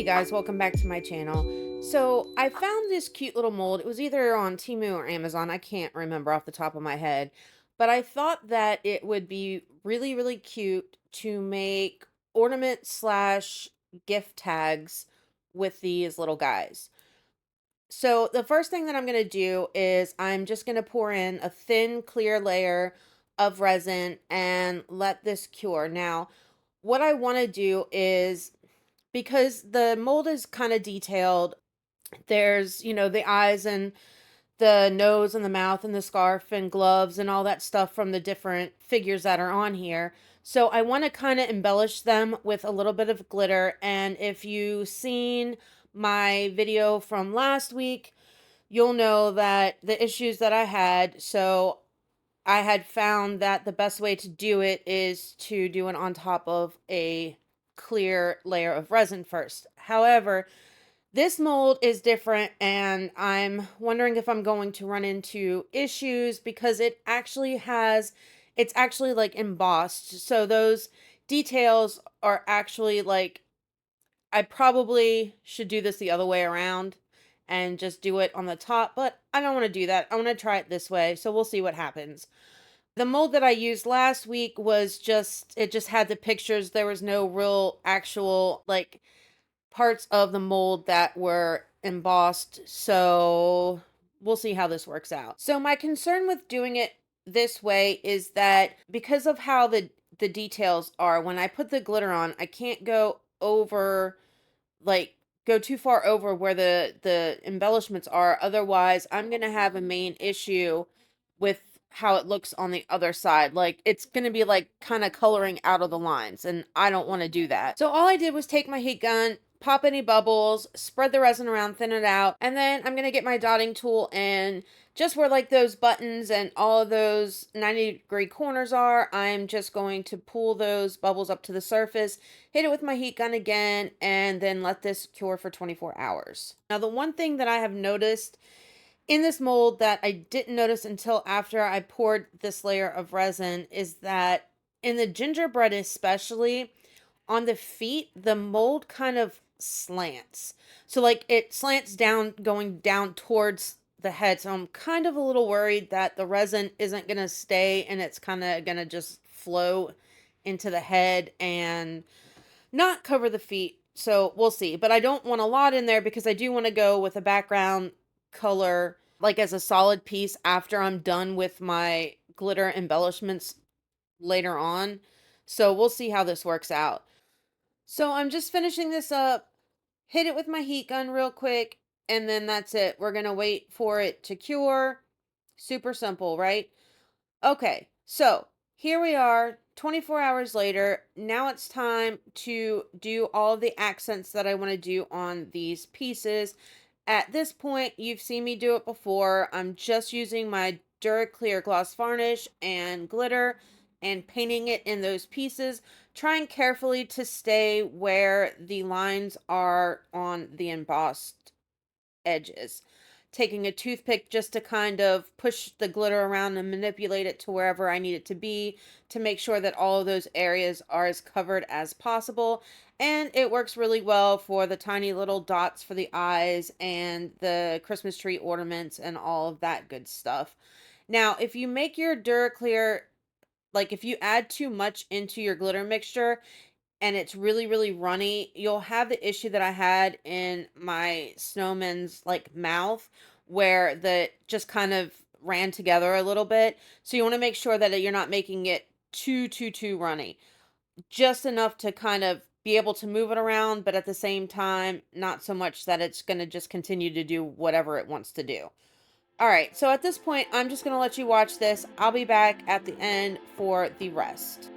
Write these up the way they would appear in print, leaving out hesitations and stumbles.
Hey guys, welcome back to my channel. So I found this cute little mold. It was either on Temu or Amazon. I can't remember off the top of my head. But I thought that it would be really, really cute to make ornament slash gift tags with these little guys. So the first thing that I'm going to do is I'm just going to pour in a thin, clear layer of resin and let this cure. Now, what I want to do is, because the mold is kind of detailed, there's, the eyes and the nose and the mouth and the scarf and gloves and all that stuff from the different figures that are on here. So I want to kind of embellish them with a little bit of glitter. And if you've seen my video from last week, you'll know that the issues that I had. So I had found that the best way to do it is to do it on top of a clear layer of resin first. However, this mold is different, and I'm wondering if I'm going to run into issues because it's actually like embossed. So those details are actually like, I probably should do this the other way around and just do it on the top, but I don't want to do that. I want to try it this way, so we'll see what happens. The mold that I used last week was it just had the pictures. There was no real actual like parts of the mold that were embossed. So we'll see how this works out. So my concern with doing it this way is that because of how the details are, when I put the glitter on, I can't go over, like, go too far over where the embellishments are. Otherwise, I'm going to have a main issue with how it looks on the other side. Like, it's going to be like kind of coloring out of the lines, and I don't want to do that. So all I did was take my heat gun, pop any bubbles, spread the resin around, thin it out, and then I'm going to get my dotting tool and just where like those buttons and all of those 90-degree corners are, I'm just going to pull those bubbles up to the surface, hit it with my heat gun again, and then let this cure for 24 hours. Now, the one thing that I have noticed in this mold that I didn't notice until after I poured this layer of resin is that in the gingerbread, especially on the feet, the mold kind of slants. So like it slants down, going down towards the head. So I'm kind of a little worried that the resin isn't going to stay and it's kind of going to just flow into the head and not cover the feet. So we'll see. But I don't want a lot in there because I do want to go with a background color like as a solid piece after I'm done with my glitter embellishments later on. So we'll see how this works out. So I'm just finishing this up, hit it with my heat gun real quick, and then that's it. We're going to wait for it to cure. Super simple, right? Okay, so here we are, 24 hours later. Now it's time to do all the accents that I want to do on these pieces. At this point, you've seen me do it before. I'm just using my Duraclear gloss varnish and glitter and painting it in those pieces, trying carefully to stay where the lines are on the embossed edges. Taking a toothpick just to kind of push the glitter around and manipulate it to wherever I need it to be to make sure that all of those areas are as covered as possible. And it works really well for the tiny little dots for the eyes and the Christmas tree ornaments and all of that good stuff. Now, if you make your Duraclear, like if you add too much into your glitter mixture, and it's really, really runny, you'll have the issue that I had in my snowman's like mouth where the just kind of ran together a little bit. So you want to make sure that you're not making it too runny. Just enough to kind of be able to move it around, but at the same time, not so much that it's going to just continue to do whatever it wants to do. All right, so at this point, I'm just going to let you watch this. I'll be back at the end for the rest.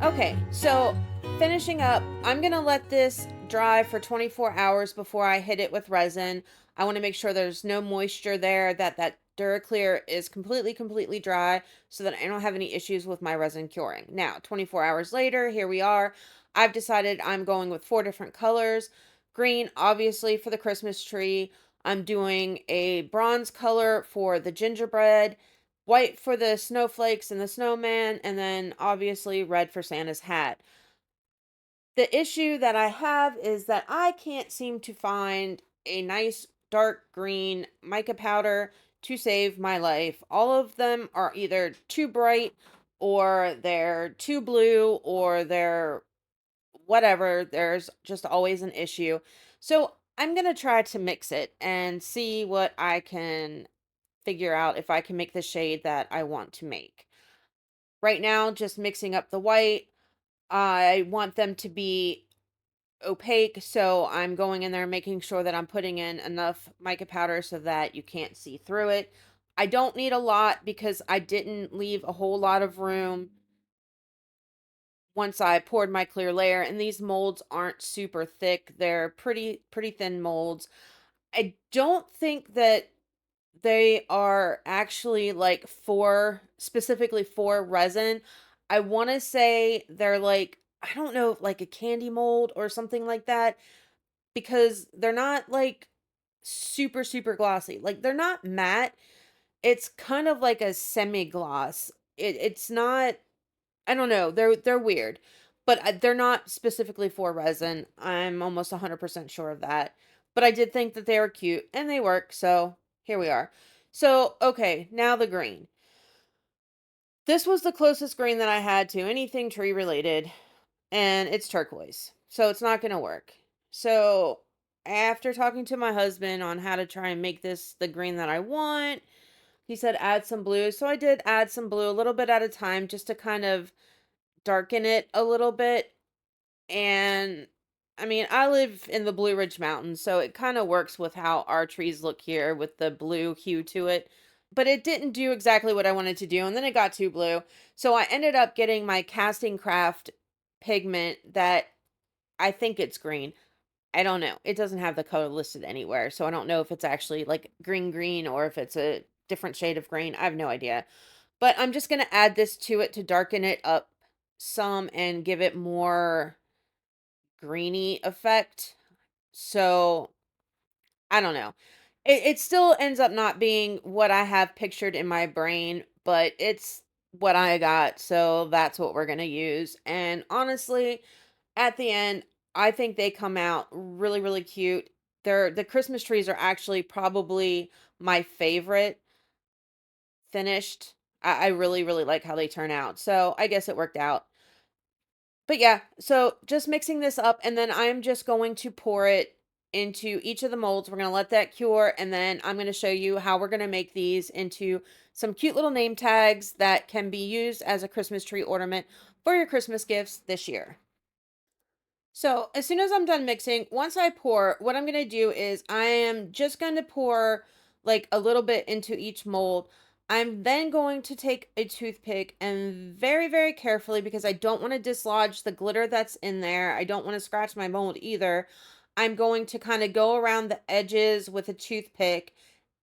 Okay, so finishing up, I'm gonna let this dry for 24 hours before I hit it with resin. I want to make sure there's no moisture there, that that Duraclear is completely dry so that I don't have any issues with my resin curing. Now, 24 hours later, here we are. I've decided I'm going with four different colors. Green, obviously, for the Christmas tree. I'm doing a bronze color for the gingerbread, white for the snowflakes and the snowman, and then obviously red for Santa's hat. The issue that I have is that I can't seem to find a nice dark green mica powder to save my life. All of them are either too bright or they're too blue or they're whatever. There's just always an issue. So I'm going to try to mix it and see what I can figure out if I can make the shade that I want to make. Right now, just mixing up the white. I want them to be opaque, so I'm going in there making sure that I'm putting in enough mica powder so that you can't see through it. I don't need a lot because I didn't leave a whole lot of room once I poured my clear layer, and these molds aren't super thick. They're pretty thin molds. I don't think that they are actually like for specifically for resin. I want to say they're like, I don't know, like a candy mold or something like that, because they're not like super glossy. Like they're not matte. It's kind of like a semi-gloss. It's not, I don't know. They're weird. But they're not specifically for resin. I'm almost 100% sure of that. But I did think that they were cute and they work, so here we are. So, okay, now the green. This was the closest green that I had to anything tree related, and it's turquoise. So it's not going to work. So, after talking to my husband on how to try and make this the green that I want, he said add some blue. So I did add some blue a little bit at a time just to kind of darken it a little bit. And I mean, I live in the Blue Ridge Mountains, so it kind of works with how our trees look here with the blue hue to it. But it didn't do exactly what I wanted to do, and then it got too blue. So I ended up getting my casting craft pigment that I think it's green. I don't know. It doesn't have the color listed anywhere, so I don't know if it's actually like green or if it's a different shade of green. I have no idea. But I'm just going to add this to it to darken it up some and give it more greeny effect. So I don't know. It still ends up not being what I have pictured in my brain, but it's what I got. So that's what we're going to use. And honestly, at the end, I think they come out really cute. The Christmas trees are actually probably my favorite finished. I really like how they turn out. So I guess it worked out. But yeah, so just mixing this up, and then I'm just going to pour it into each of the molds. We're going to let that cure, and then I'm going to show you how we're going to make these into some cute little name tags that can be used as a Christmas tree ornament for your Christmas gifts this year. So as soon as I'm done mixing, once I pour, what I'm going to do is I am just going to pour like a little bit into each mold. I'm then going to take a toothpick and very carefully, because I don't want to dislodge the glitter that's in there. I don't want to scratch my mold either. I'm going to kind of go around the edges with a toothpick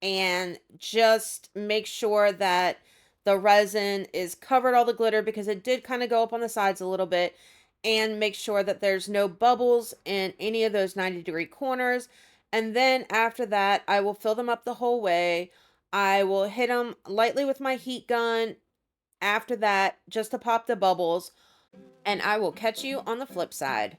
and just make sure that the resin is covered all the glitter, because it did kind of go up on the sides a little bit, and make sure that there's no bubbles in any of those 90-degree corners. And then after that, I will fill them up the whole way. I will hit them lightly with my heat gun after that, just to pop the bubbles. And I will catch you on the flip side.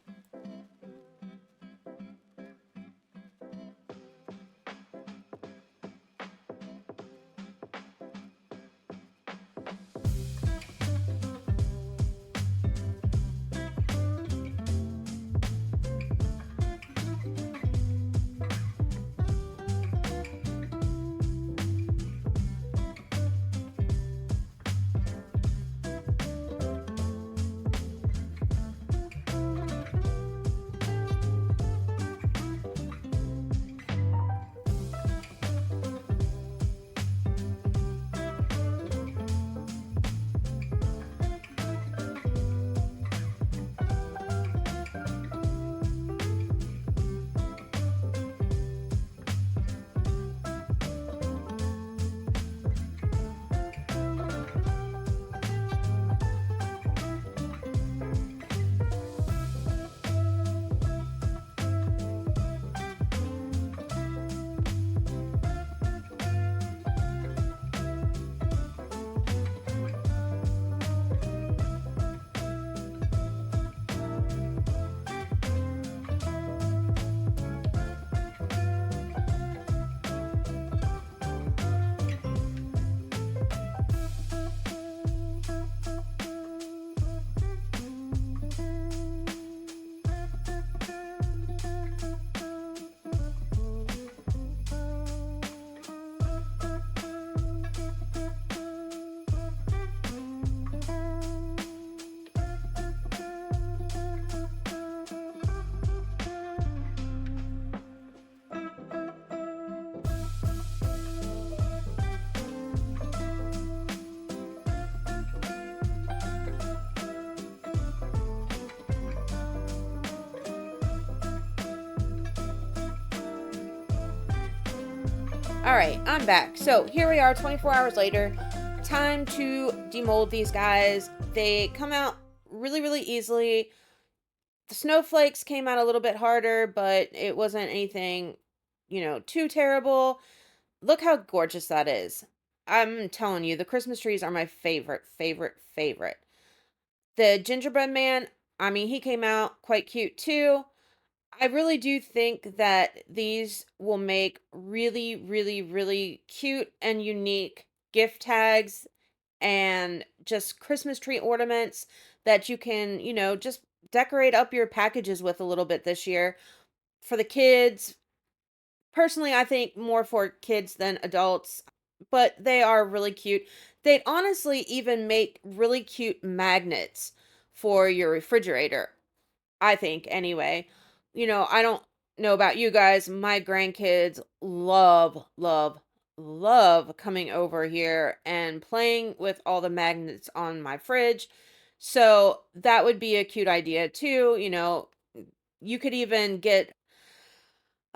All right, I'm back. So here we are 24 hours later. Time to demold these guys. They come out really, really easily. The snowflakes came out a little bit harder, but it wasn't anything, too terrible. Look how gorgeous that is. I'm telling you, the Christmas trees are my favorite, favorite, favorite. The gingerbread man, I mean, he came out quite cute too. I really do think that these will make really, really, really cute and unique gift tags and just Christmas tree ornaments that you can, just decorate up your packages with a little bit this year for the kids. Personally, I think more for kids than adults, but they are really cute. They'd honestly even make really cute magnets for your refrigerator. I think anyway. I don't know about you guys. My grandkids love, love, love coming over here and playing with all the magnets on my fridge. So that would be a cute idea too. You could even get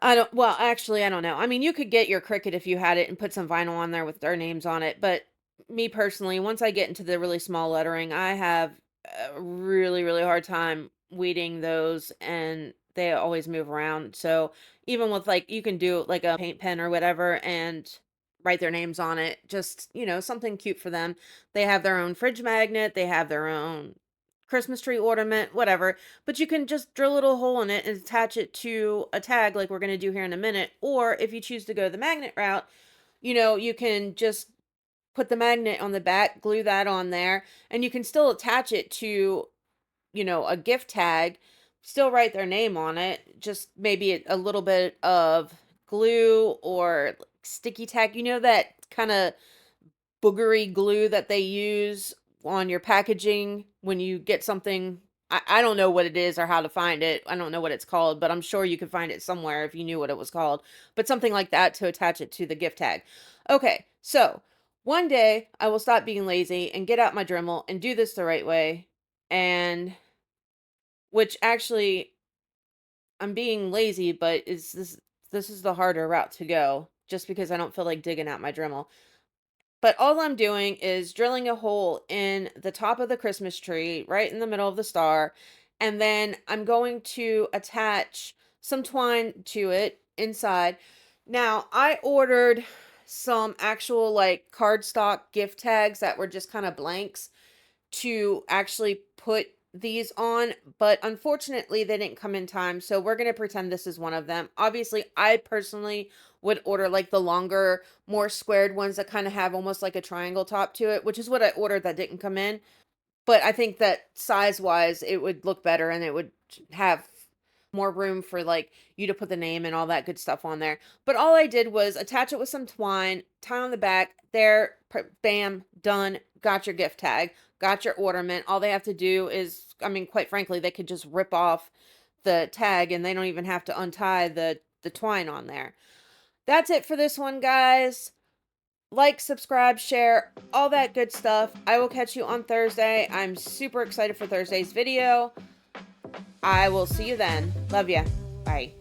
actually, I don't know. I mean, you could get your Cricut if you had it and put some vinyl on there with their names on it. But me personally, once I get into the really small lettering, I have a really, really hard time weeding those and they always move around. So even with like, you can do like a paint pen or whatever and write their names on it, just, something cute for them. They have their own fridge magnet, they have their own Christmas tree ornament, whatever, but you can just drill a little hole in it and attach it to a tag like we're going to do here in a minute. Or if you choose to go the magnet route, you can just put the magnet on the back, glue that on there, and you can still attach it to, a gift tag, still write their name on it, just maybe a little bit of glue or sticky tack, that kind of boogery glue that they use on your packaging when you get something. I don't know what it is or how to find it. I don't know what it's called, but I'm sure you could find it somewhere if you knew what it was called. But something like that to attach it to the gift tag. Okay, so one day I will stop being lazy and get out my Dremel and do this the right way. And which actually I'm being lazy, but is this is the harder route to go just because I don't feel like digging out my Dremel. But all I'm doing is drilling a hole in the top of the Christmas tree, right in the middle of the star. And then I'm going to attach some twine to it inside. Now, I ordered some actual like cardstock gift tags that were just kind of blanks to actually put these on, but unfortunately they didn't come in time, so we're going to pretend this is one of them. Obviously, I personally would order like the longer, more squared ones that kind of have almost like a triangle top to it, which is what I ordered that didn't come in. But I think that size-wise, it would look better and it would have more room for like you to put the name and all that good stuff on there. But all I did was attach it with some twine, tie on the back, there, bam, done, got your gift tag, got your ornament. All they have to do is, I mean, quite frankly, they could just rip off the tag and they don't even have to untie the twine on there. That's it for this one, guys. Like, subscribe, share, all that good stuff. I will catch you on Thursday. I'm super excited for Thursday's video. I will see you then. Love ya. Bye.